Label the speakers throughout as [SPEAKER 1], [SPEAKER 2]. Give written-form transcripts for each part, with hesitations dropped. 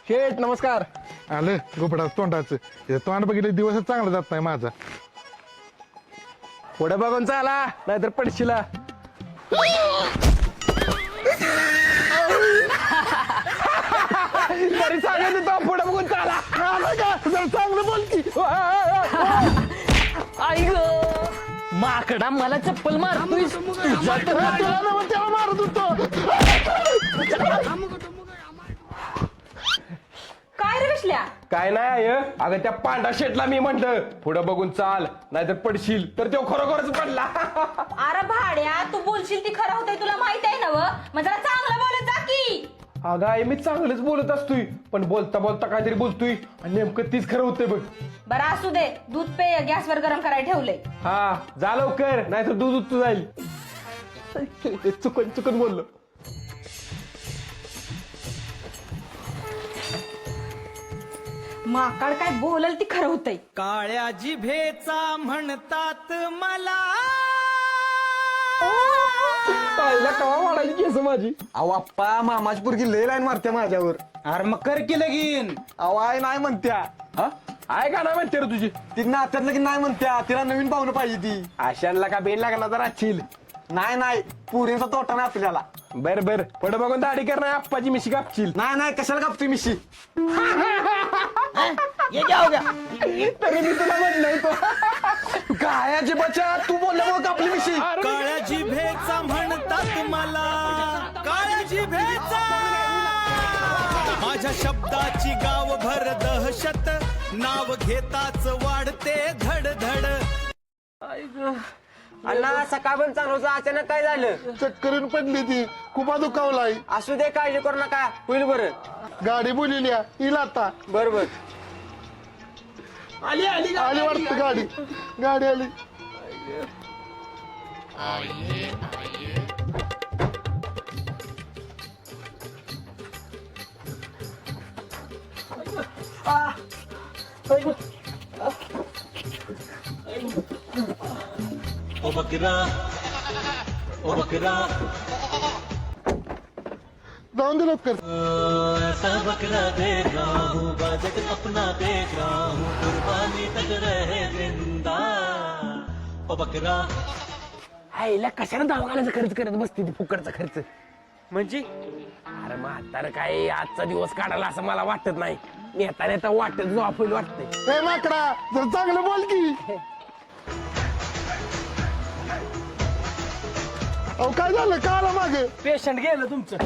[SPEAKER 1] शेठ नमस्कार.
[SPEAKER 2] आलं गोपडा तोंडाचं तोंड बघितलं दिवसच चांगला जात नाही माझा.
[SPEAKER 1] पुढे बघून चाला नाहीतर पडशीला. तरी सांगायचं तो पुढे बघून चाला. जरा चांगलं बोल की.
[SPEAKER 3] आई ग माकडा मला चप्पल मारतोय.
[SPEAKER 1] त्याला मारत होतो.
[SPEAKER 4] काय रे विश्ल्या?
[SPEAKER 1] काय नाही आहे अगं त्या पांढरा शेटला मी म्हंटल पुढे बघून चाल नाहीतर पडशील तर तो खरोखरच पडला.
[SPEAKER 4] अरे भाड्या तू बोलशील ती खरं होतंय तुला माहित आहे ना व? मग जरा चांगलं बोलत जा की.
[SPEAKER 1] अगं आई मी चांगलंच बोलत असतोय पण बोलता बोलता काहीतरी बोलतोय आणि नेमकं तीच खरं होतंय बघ.
[SPEAKER 4] बरं असू दे दूध पेय गॅसवर गरम करायला ठेवलंय.
[SPEAKER 1] हा जा लवकर नाहीतर दूध उतू जाईल. चुकून चुकून बोललो.
[SPEAKER 4] माकाड काय बोलल ती खरं होतंय.
[SPEAKER 5] काळ्या जिभेचा म्हणतात मला.
[SPEAKER 1] आईला कवा वाढायची केस माझी.
[SPEAKER 6] अहो आप्पा मामाची पोरगी लय लाईन मारते माझ्यावर.
[SPEAKER 5] अरे मग कर की लगीन.
[SPEAKER 6] अहो आई नाही म्हणत्या.
[SPEAKER 1] हा आहे का ना म्हणते रे तुझी.
[SPEAKER 6] ती नात्यातलं की नाही म्हणत्या. तिला नवीन पाहुणं पाहिजे ती.
[SPEAKER 1] आशांना का बेन लागला तर अच्छील.
[SPEAKER 6] नाही पुरींचा तोटा नाही आपल्याला.
[SPEAKER 1] बर बर पुढे बघून दाढी कर नाही आप्पाची मिशी कापशील.
[SPEAKER 6] नाही कशाला कापतोय मिशी.
[SPEAKER 1] तरी मी तुला म्हटलं होतं.
[SPEAKER 6] काय बच्चा तू बोलल्यामुळे कापली मिशी.
[SPEAKER 5] काळ्या जिभेचा म्हणतात मला. काळ्या जिभेचा माझ्या शब्दाची गावभर दहशत. नाव घेताच वाढते धडधड.
[SPEAKER 6] अण्णा सकाळ पण चांगलं होतं अचानक काय झालं.
[SPEAKER 2] चक्करून पडली ती कुपा दुखावलाय.
[SPEAKER 6] असू दे काळजी करू नका होईल बरं.
[SPEAKER 2] गाडी बोलिली येईल आता.
[SPEAKER 6] बरोबर
[SPEAKER 2] आली वाटतं गाडी. गाडी आली.
[SPEAKER 7] ओ बकरा ओ बकरा
[SPEAKER 2] जाऊन दे लवकर.
[SPEAKER 7] ऐसा बकरा देख रहा हूँ बाजक अपना देख रहा हूँ कुर्बानी तक रहे जिंदा ओ बकरा.
[SPEAKER 1] आईला कशाला दवाखान्याचा खर्च करत बसते ती फुकटचा खर्च. म्हणजे अरे म्हातारं काय आजचा दिवस काढायला असं मला वाटत नाही. नेता नेता वाटत जो आपण वाटतंय.
[SPEAKER 2] ए माकडा जरा चांगलं बोल की. अहो काय झालं का आला मागे.
[SPEAKER 3] पेशंट गेलं तुमचं.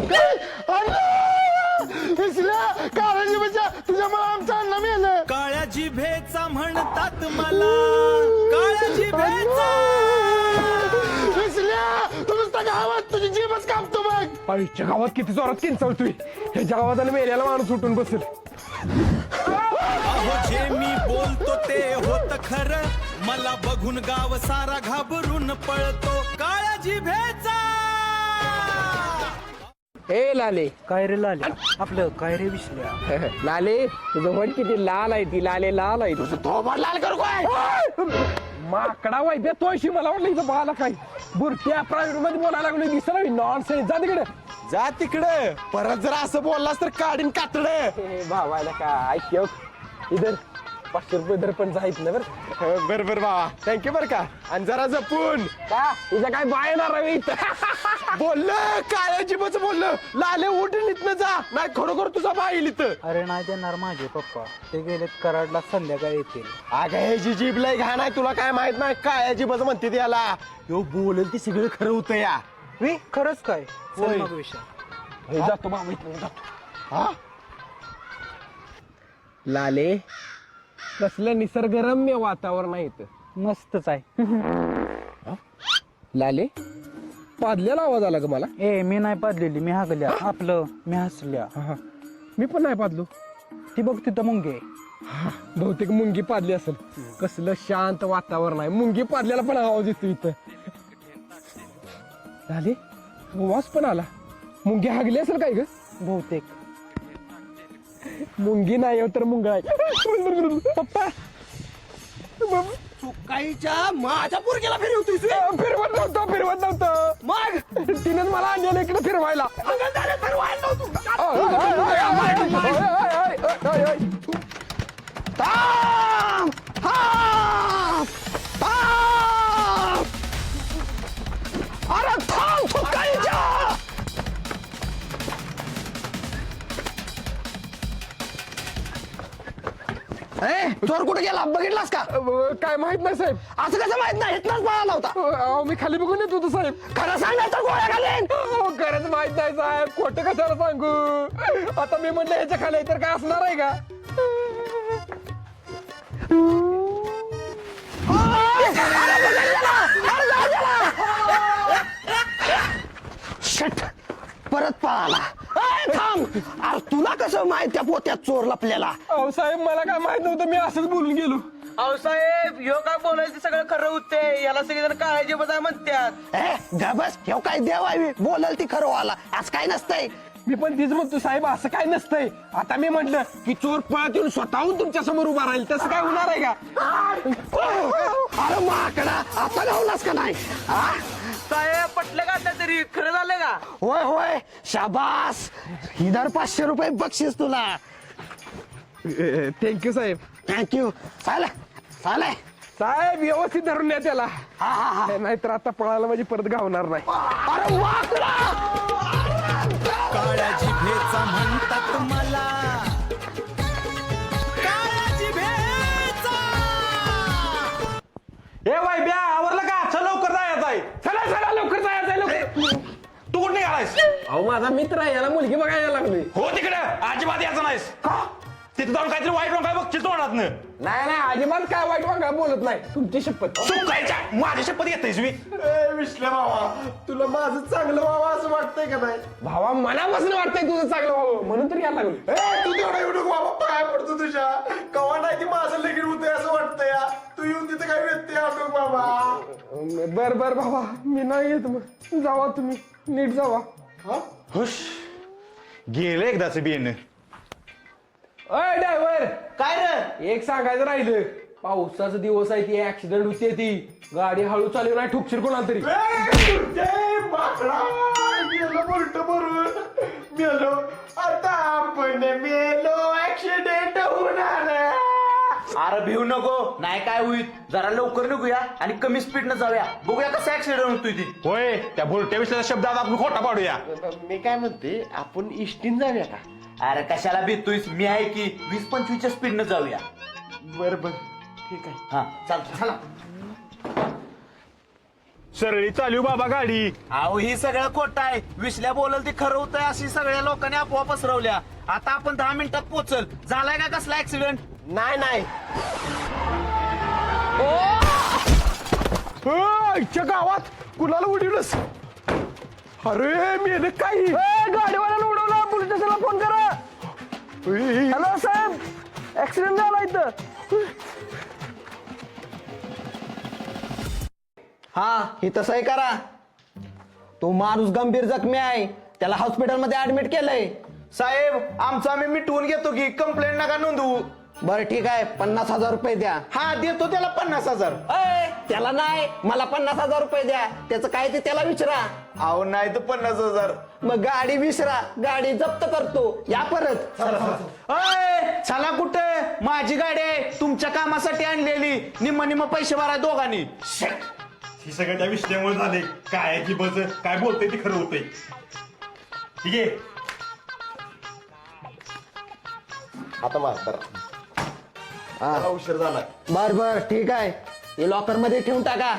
[SPEAKER 2] काळजी बच्चा तुझ्यामुळे आमचं अन्न मेलं.
[SPEAKER 5] काळ्या जिभेचा म्हणतात मला. काळ्या जिभेचा
[SPEAKER 2] तू नुसता गावात तुझी जीवच कापतो बघ.
[SPEAKER 1] आईच्या गावात किती जोरात किंचाळतोय. ह्याच्या गावात आणि मेल्याला माणूस उठून बसेल.
[SPEAKER 5] अहो जे मी बोलतो ते होत खरं. मला बघून गाव सारा घाबरून पळतो. काळ्या जिभेचा.
[SPEAKER 1] ए लाले
[SPEAKER 3] काय रे लाले आपलं काय रे विश्ल्या.
[SPEAKER 1] लाले तुझं वड किती लाल आहे. ती लाले लाल आहे तुझं थोबड लाल करू काय. माकडा वाईद्या तो अशी मला वाटलं इथं बघायला काय बुरट्या प्रायव्हेट मध्ये बोलायला लागलो. दिसला नॉन सेन्स. जा तिकडे.
[SPEAKER 6] जा तिकडे. परत जर असं बोललास तर काढीन कातडे.
[SPEAKER 1] भावायला काय ऐक इधर 500 रुपये दर पण जायत ना बरं.
[SPEAKER 6] बर बाबा थँक्यू बर का. आणि जरा जपून.
[SPEAKER 1] का तुझ्या काय बाय येणार आहे इथं.
[SPEAKER 6] बोललं काळ्या जिभेचं बोललं. लाले उठून इथनं जा नाही खरोखर तुझा बाई येईल इथं.
[SPEAKER 3] अरे नाही देणार माझे पप्पा. ते गेलेत कराडला संध्याकाळी येतील.
[SPEAKER 6] अगं ह्याची जीभ लय घाण आहे. तुला काय माहित नाही काळ्या जिभेचं म्हणते ते याला. ह्यो बोलेल ते सगळं खरं होतं या.
[SPEAKER 3] मी खरंच काय
[SPEAKER 6] होय.
[SPEAKER 3] चल मग विषय.
[SPEAKER 1] हे जातो बाबा इथं जातो.
[SPEAKER 6] हा
[SPEAKER 1] लाले कसलं निसर्गरम्य वातावरण आहे इथं.
[SPEAKER 3] मस्तच आहे.
[SPEAKER 1] लाले पादल्याला आवाज आला ग मला.
[SPEAKER 3] ए मी नाही पादलेली मी हागल्या. आपलं मी हसल्या.
[SPEAKER 1] मी पण नाही पादलो.
[SPEAKER 3] ती बघ तिथं मुंगे.
[SPEAKER 1] बहुतेक मुंगी पादली असेल. कसलं शांत वातावरण आहे. मुंगी पादल्याला पण आवाज येतो इथं. लाले वास पण आला. मुंगी हागली असेल काय ग.
[SPEAKER 3] बहुतेक
[SPEAKER 1] मुंगी नाही हो तर मुंगा आहे. पप्पा
[SPEAKER 6] काहीच्या माझ्या पोरगीला फिरवतोय.
[SPEAKER 1] फिरवत नव्हतं. मग तिनेच मला आणलेलं इकडे फिरवायला.
[SPEAKER 6] चोर कुठे गेला बघितलास का?
[SPEAKER 1] काय माहित नाही साहेब.
[SPEAKER 6] असं कसं माहित नाही? इथनच पळाला होता.
[SPEAKER 1] अहो, मी खाली बघून येत होतो साहेब.
[SPEAKER 6] खरं सांगायचं गोळ्या घालेन.
[SPEAKER 1] खरंच माहित नाही साहेब. खोटं कशाला सांगू? आता मी म्हटलं ह्याच्या खाली तर काय असणार आहे का?
[SPEAKER 6] शट, परत पळाला. थांब. अरे तुला कसं माहित त्या पोत्यात चोर लपलेला?
[SPEAKER 1] अहो साहेब, मला काय माहित नव्हतं. मी असंच बोलून गेलो.
[SPEAKER 3] अहो साहेब ह्यो काय बोलायचं सगळं खरं होते. याला सगळेजण काळजी बजाय म्हणतात.
[SPEAKER 6] गबस, ह्यो काय देव आहे बोलल ती खरं वाला. आज काय नसतंय.
[SPEAKER 1] मी पण तीच म्हणतो साहेब, असं काय नसतंय. आता मी म्हटलं की चोर पळत येऊन स्वतःहून तुमच्या समोर उभा राहील, तसं काय होणार आहे का?
[SPEAKER 6] अरे माकडा, आता गावलास का नाही?
[SPEAKER 3] साहेब पटलं का आता तरी? खरं झालं का?
[SPEAKER 6] होय होय, शाबास. इधर 500 रुपये बक्षीस तुला.
[SPEAKER 1] थँक्यू साहेब.
[SPEAKER 6] थँक्यू. चाल चाल.
[SPEAKER 1] साहेब व्यवस्थित धरून या त्याला. नाहीतर आता पळायला म्हणजे परत गावणार नाही.
[SPEAKER 6] अरे माकडा.
[SPEAKER 5] काळ्या जिभेचा म्हणतात मला, काळ्या जिभेचा.
[SPEAKER 8] ए बाई ब्या आवरलं का? चल लवकर जायचं आहे.
[SPEAKER 1] चला चला लवकर जायचं लवकर.
[SPEAKER 8] तू कुठे निघालायस?
[SPEAKER 1] अहो माझा मित्र आहे, याला मुलगी बघायला लागली.
[SPEAKER 8] हो तिकडे अजिबात यायचं नाहीस. का? तिथे जाऊन काहीतरी वाईट काय बघशील तोंडातनं.
[SPEAKER 1] नाही नाही, अजिबात काय वाईट वागा बोलत नाही. तुमची शपथ.
[SPEAKER 8] चुकायच्या माझी शपथ घेतेस मी.
[SPEAKER 6] विश्ल्या भावा, तुला माझं चांगलं व्हावं असं वाटतंय का नाही?
[SPEAKER 1] भावा मनापासून वाटतंय तुझं चांगलं व्हावं, म्हणून तर यायला लागलो.
[SPEAKER 6] तू तेवढा एवढं बाबा पाया पडतो तुझ्या. कवा नाही ती माझं लगीन होतंय असं वाटतंय या. तू येऊन तिथं काय व्यत्यय आणू बाबा.
[SPEAKER 1] बर बर भावा, मी नाही येत. मग जावा तुम्ही, नीट जावा.
[SPEAKER 8] हुश गेलं एकदाच बिन.
[SPEAKER 1] अय ड्रायव्हर,
[SPEAKER 3] काय रे?
[SPEAKER 1] एक सांगायचं राहिलं. पावसाचा दिवस आहे, ती ऍक्सिडेंट होते. ती गाडी हळू चालू नाही, ठोकशील कोणाला तरी.
[SPEAKER 6] मेलो आता आपण मेलो. ऍक्सिडेंट होणार.
[SPEAKER 3] अरे भिऊ नको, नाही काय होईल. जरा लवकर निघूया आणि कमी स्पीडनं जाऊया. बघूया कसा ऍक्सिडेंट होतोय ती.
[SPEAKER 8] होय त्या भुलट्या विषयाचा शब्द आपण खोटा पाडूया.
[SPEAKER 6] मी काय म्हणते, आपण इष्टीन जाऊया का?
[SPEAKER 3] अरे कशाला भीतोयस? मी आहे की 20-25च्या स्पीडनं जाऊया.
[SPEAKER 6] बर बर, ठीक आहे.
[SPEAKER 3] हा चालतं, चला.
[SPEAKER 8] सरळी चालू बाबा गाडी.
[SPEAKER 3] अहो ही सगळं खोटं आहे. विसल्या बोलल ती खरं होतंय अशी सगळ्या लोकांनी अफवा पसरवल्या. आता आपण 10 मिनिटात पोहोचल. झालाय का कसला ऍक्सिडेंट?
[SPEAKER 6] नाही नाही,
[SPEAKER 1] आईच्या गावात कुणाला उडवलंस? अरे मेले काही. गाडीवाल्याला उडवलं. पोलीस स्टेशनला फोन करा. हॅलो साहेब, ऍक्सिडेंट झाला इथं.
[SPEAKER 6] हा ही तसंही करा. तो माणूस गंभीर जखमी आहे, त्याला हॉस्पिटलमध्ये ऍडमिट केलंय.
[SPEAKER 3] साहेब आमचं आम्ही मिटवून घेतो की, कंप्लेंट नका नोंदवू.
[SPEAKER 6] बरं ठीक आहे, 50,000 रुपये द्या.
[SPEAKER 3] हा देतो त्याला 50,000.
[SPEAKER 6] त्याला नाही, मला 50,000 रुपये द्या. त्याचं काय ते त्याला विचारा.
[SPEAKER 3] अहो नाही तर 50,000.
[SPEAKER 6] मग गाडी विसरा, गाडी जप्त करतो. या परत.
[SPEAKER 3] चला कुठे? माझी गाडी आहे, तुमच्या कामासाठी आणलेली. निम्म निम्म पैसे भरा दोघांनी.
[SPEAKER 8] ही सगळं त्या विषयामुळे झाले. काय की बस काय बोलतोय ते खरं होतंय. ठीक आहे
[SPEAKER 6] आता उशीर झाला. बर बर ठीक आहे, हे लॉकर मध्ये ठेवून टाका.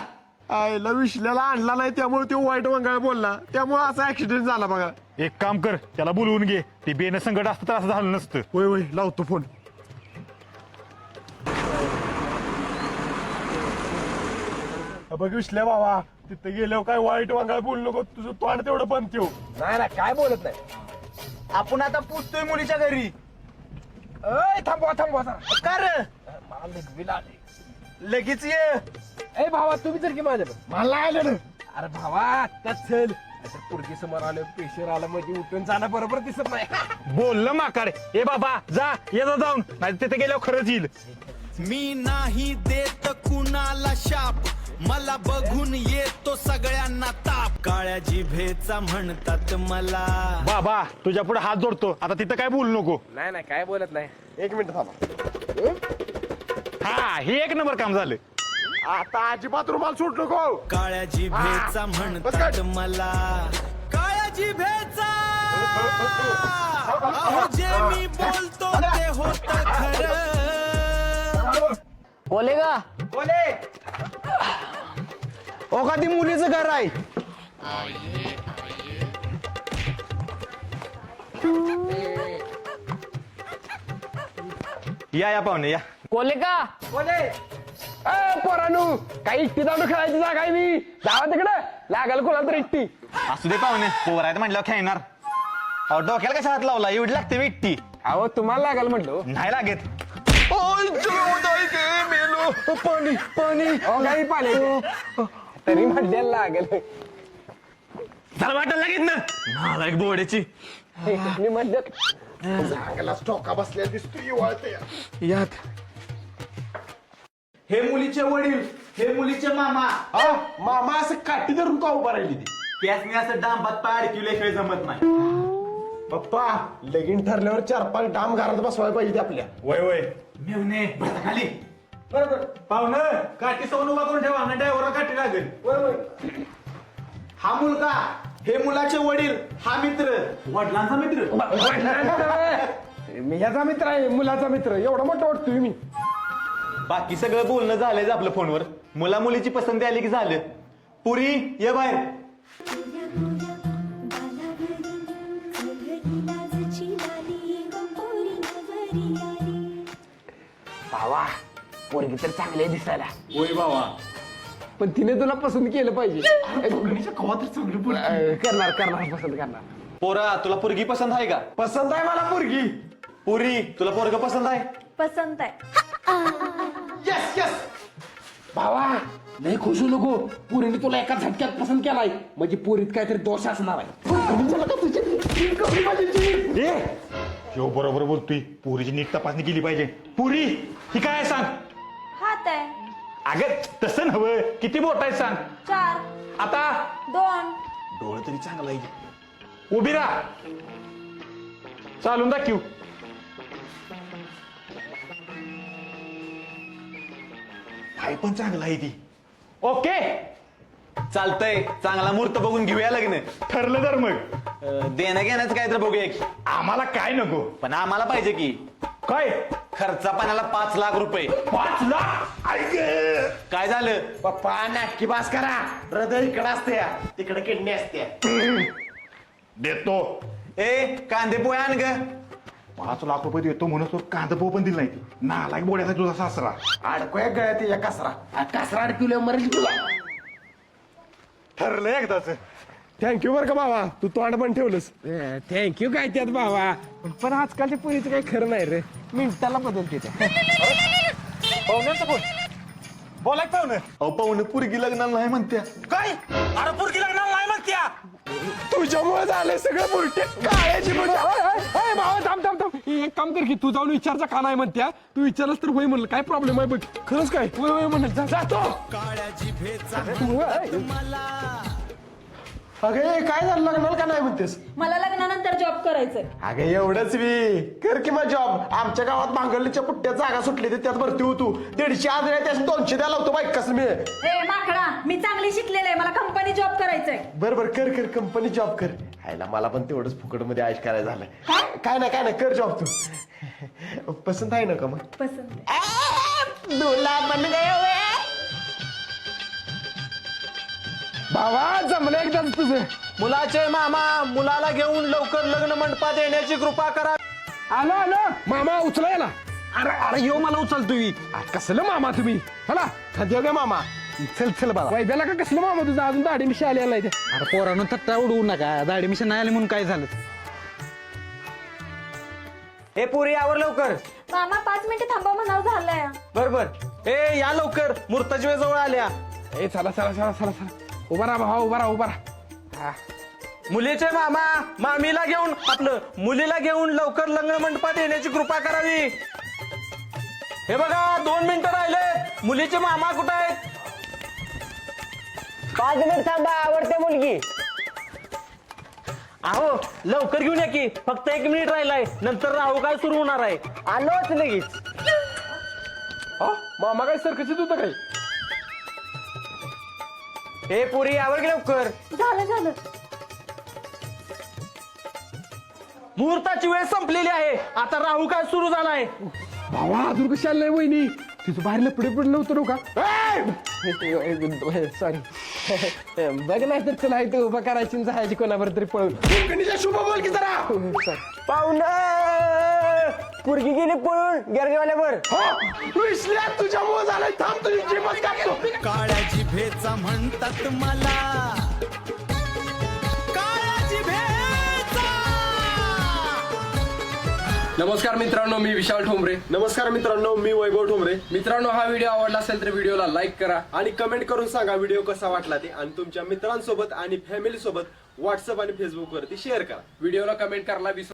[SPEAKER 1] आईला विश्ल्याला आणला नाही, त्यामुळे तो वाईट वंगाळ बोलला. त्यामुळे असा ऍक्सिडेंट झाला बघा.
[SPEAKER 8] एक काम कर, त्याला बोलवून घे. ते बेन संकट असतं तर असं झालं नसतं.
[SPEAKER 1] होय होय, लावतो फोन. बघ विश्ल्या बाबा, तिथे गेल्यावर काय वाईट वंगाळ बोलू नको. तुझं तोंड तेवढं बंद ठेव. नाही ना, काय बोलत नाही.
[SPEAKER 3] आपण आता पोचतोय मुलीच्या घरी.
[SPEAKER 1] थांबवा थांबवा.
[SPEAKER 3] का रे?
[SPEAKER 1] मला निघवीला आले.
[SPEAKER 3] लगेच ये.
[SPEAKER 1] ए भावा, तुम्ही तर की माझ्या मला आलं ना. अरे भावा आत्ताच चल. पुरगी समोर आलं, पेशर आलं म्हणजे उठून जाणं बरोबर दिसत नाही.
[SPEAKER 8] बोललं माकार. ए बाबा जा, ये जा जाऊन, नाही तिथे गेल्यावर खरंच येईल.
[SPEAKER 5] मी नाही देत कुणाला शाप, मला बघून येतो सगळ्यांना ताप. काळ्या जिभेचा म्हणतात मला.
[SPEAKER 8] बाबा तुझ्या पुढे हात जोडतो, आता तिथं काय बोलू नको.
[SPEAKER 1] नाही नाही, काय बोलत नाही.
[SPEAKER 6] 1 मिनिट थांबा.
[SPEAKER 8] हा हे एक नंबर काम झालं.
[SPEAKER 1] आता अजिबात रुमाल सुट नको.
[SPEAKER 5] काळ्या जिभेचा म्हणतात मला. काळ्या जिभेचा. अहो जे मी बोलतो ते होत खरं.
[SPEAKER 3] बोले का बोले ओ का ती मुलीचं घर आहे या पाहुणे या
[SPEAKER 1] कोले का कोले पोरानू काही इष्टी दांडू खेळायची जागा आहे मी जावा तिकडे लागल कोणाला तर इष्टी
[SPEAKER 3] असू दे पाहुणे पोर आहेत म्हटलं खेळणार अहो डोक्याला कशा हात लावला एवढी लागते विट्टी
[SPEAKER 1] अहो तुम्हाला लागल म्हटलो
[SPEAKER 3] नाही लागत
[SPEAKER 1] पाणी पाणी काही पाणी तरी म्हटलेलं लागल
[SPEAKER 3] चला वाटायला लागेल ना मला एक बोर्डेची
[SPEAKER 1] मी म्हणलं
[SPEAKER 6] चांगलाच ठोका बसलेला दिसतोय वाळते
[SPEAKER 1] यात
[SPEAKER 3] हे मुलीचे वडील हे मुलीचे मामा
[SPEAKER 6] मामा असं काठी धरून का उभा राहिली ती
[SPEAKER 3] त्यासनी असं डांबात पाय अडकिवल्याशिवाय जमत नाही
[SPEAKER 6] पप्पा लगीन ठरल्यावर 4-5 डाम घरात बसवायला पाहिजे आपल्या
[SPEAKER 8] वय वय
[SPEAKER 3] मेवणे बसा खाली
[SPEAKER 6] बरोबर
[SPEAKER 8] पाहुणं काठी सोन उभा करून ठेवा ना ड्रायव्हरला काठी लागेल
[SPEAKER 6] बरोबर
[SPEAKER 3] हा मुलगा हे मुलाचे वडील हा मित्र वडिलांचा मित्र
[SPEAKER 1] मी ह्याचा मित्र आहे मुलाचा मित्र एवढा मोठा वाटतोय मी
[SPEAKER 3] बाकी सगळं बोलणं झालंय आपलं फोनवर मुला मुलीची पसंती आली की झालं पुरी ये बाहेर
[SPEAKER 1] भावा पोरगी तर चांगली आहे दिसायला
[SPEAKER 3] होय बाबा
[SPEAKER 1] पण तिने तुला पसंत केलं पाहिजे करणार करणार पसंत करणार
[SPEAKER 3] पोरा तुला पोरगी पसंत आहे का
[SPEAKER 6] पसंत आहे मला पोरगी
[SPEAKER 3] पुरी तुला पोरग पसंत आहे
[SPEAKER 4] पसंत आहे
[SPEAKER 6] यस यस
[SPEAKER 1] भावा नाही खुश होऊ नको पोरीने तुला एका झटक्यात पसंत केलाय म्हणजे पोरीत काहीतरी दोष असणार आहे
[SPEAKER 8] ह्यो बरोबर बोलतोय पुरीची नीट तपासणी केली पाहिजे पुरी ही काय आहे सांग
[SPEAKER 4] हात आहे
[SPEAKER 8] अगं तसं नव्हे किती बोट आहे सांग
[SPEAKER 4] 4
[SPEAKER 8] आता
[SPEAKER 4] 2
[SPEAKER 8] डोळं तरी चांगलं आहे उभी राहा चालून दाखव हाय पण चांगला आहे ती ओके
[SPEAKER 3] चालतंय चांगला मुहूर्त बघून घेऊया लग्न
[SPEAKER 8] ठरलं तर मग
[SPEAKER 3] देणं घेण्याचं काय तर बघूया की.
[SPEAKER 8] आम्हाला काय नको
[SPEAKER 3] पण आम्हाला पाहिजे की
[SPEAKER 8] काय
[SPEAKER 3] खर्चा पाण्याला 5 लाख रुपये
[SPEAKER 8] 5 लाख ऐक
[SPEAKER 3] काय झालं
[SPEAKER 6] पप्पा नाटकी बास करा हृदय इकडे असते तिकडे किडनी असते
[SPEAKER 8] देतो
[SPEAKER 6] ए कांदे पोहे आण ग
[SPEAKER 8] 5 लाख रुपये देतो म्हणून तो कांदा पोह पण दिला नाही नालायक बोड्याचा तुझा सासरा
[SPEAKER 6] अडकोया गळ्यात या कसरा अडकवल्या मरेल तुला
[SPEAKER 8] ठरलं एकदाच
[SPEAKER 1] थँक्यू बरं का बाबा तू तोंड पण ठेवलंस थँक्यू काय त्यात बाबा पण आजकालच्या पोरीचं काही खरं नाही रे मिनिटाला बदलते त्या
[SPEAKER 8] पाहुण्यांचा फोन बोला पाहुणं
[SPEAKER 3] अहो पाहुणे पोरगी लग्नाला नाही म्हणत्या
[SPEAKER 8] काय अरे पोरगी लग्नाला नाही म्हणत्या
[SPEAKER 1] तुझ्यामुळे झालंय सगळं बुरटे काळ्याची भावा थांब थांब थांब एक काम कर की तू जाऊन विचारचा का नाही म्हणत्या तू विचारलंस तर होय म्हणलं काय प्रॉब्लेम आहे बघ खरंच काय होय होय म्हणत जातो
[SPEAKER 5] काळ्या जिभेचा मला
[SPEAKER 6] अगे काय झालं लग्नाला का नाही म्हणतेस
[SPEAKER 4] मला लग्नानंतर जॉब करायचंय
[SPEAKER 6] अगे एवढंच मी कर की मग जॉब आमच्या गावात भांगरलीच्या पुट्ट्यात जागा सुटली तर त्यात भरती होतो 150 आजऱ्या त्यास 200 द्यायला होतो बाईक कसं मी
[SPEAKER 4] ए माकडा मी चांगली शिकलेले आहे मला कंपनी जॉब करायचंय
[SPEAKER 6] बरोबर कर कर कंपनी जॉब कर हायला मला पण तेवढंच फुकट मध्ये आयुष करायचं झालं काय नाही कर जॉब तू पसंत आहे ना का मग
[SPEAKER 4] पसंत
[SPEAKER 6] दुला बन गए
[SPEAKER 1] भावा जमलं एकदाच तुझं
[SPEAKER 3] मुलाचे मामा मुलाला घेऊन लवकर लग्न मंडपात येण्याची कृपा करा
[SPEAKER 1] आलो आलो मामा उचला याला अरे अरे यो मला उचलतोय कसलं मामा तुम्ही मला खाद्य द्या मामा चल चल बाबा वैद्याला का कसलं मामा तुझं अजून दाढी मिशी आलेला आहे
[SPEAKER 9] अरे पोरानं थट्टा उडवू नका दाढी मिशन नाही आली म्हणून काय झालं
[SPEAKER 3] ए पुरी आवर लवकर
[SPEAKER 4] मामा 5 मिनिटं थांबा म्हणावं झालंय
[SPEAKER 3] बरोबर ए या लवकर मूर्ताची वेळ जवळ आल्या
[SPEAKER 1] ए चला चला चला चला चला उभा राहा भावा उभा राहा
[SPEAKER 3] मुलीचे मामा मामीला घेऊन मुलीला घेऊन लवकर लग्न मंडपात येण्याची कृपा करावी हे बघा 2 मिनिटं राहिले मुलीचे मामा कुठे आहेत
[SPEAKER 9] 5 मिनिट थांबा आवडते मुलगी
[SPEAKER 3] अहो लवकर घेऊन या की फक्त 1 मिनिट राहिलाय नंतर राहू काय सुरू होणार आहे
[SPEAKER 9] आलोच लगेच
[SPEAKER 1] मामा काय सरकशीत होतं काय
[SPEAKER 3] हे पुरी आवर की लवकर
[SPEAKER 4] झालं
[SPEAKER 3] मुहूर्ताची वेळ संपलेली आहे आता राहू काय सुरू झालाय
[SPEAKER 1] भावा अजून कशी आली नाही वहिनी तिचं बाहेर लपडे पडलं होतं नो का सॉरी बघ नाही तर तुला इथं उभा करायची आणि जायची कोणावर तरी पळून
[SPEAKER 6] कोकणीचा शुभ बोल की जरा
[SPEAKER 9] पाहुण पुरगी गेली पळून गेरगेवाल्यावर
[SPEAKER 6] विसल्या तुझ्यामुळे झालंय थांब तुझी जिमच काढतो
[SPEAKER 5] काळ्या जिभेचा म्हणतात मला काळ्या जिभेचा.
[SPEAKER 1] नमस्कार मित्रांनो, मी विशाल ठोंबरे.
[SPEAKER 6] नमस्कार मित्रांनो, मी वैभव ठोंबरे.
[SPEAKER 1] मित्रांनो, हा व्हिडिओ आवडला असेल तर व्हिडिओला लाईक करा
[SPEAKER 6] आणि कमेंट करून सांगा व्हिडिओ कसा वाटला ते, आणि तुमच्या मित्रांसोबत आणि फॅमिली सोबत व्हॉट्सअप आणि फेसबुक वरती शेअर करा.
[SPEAKER 1] व्हिडिओला कमेंट करायला विसरू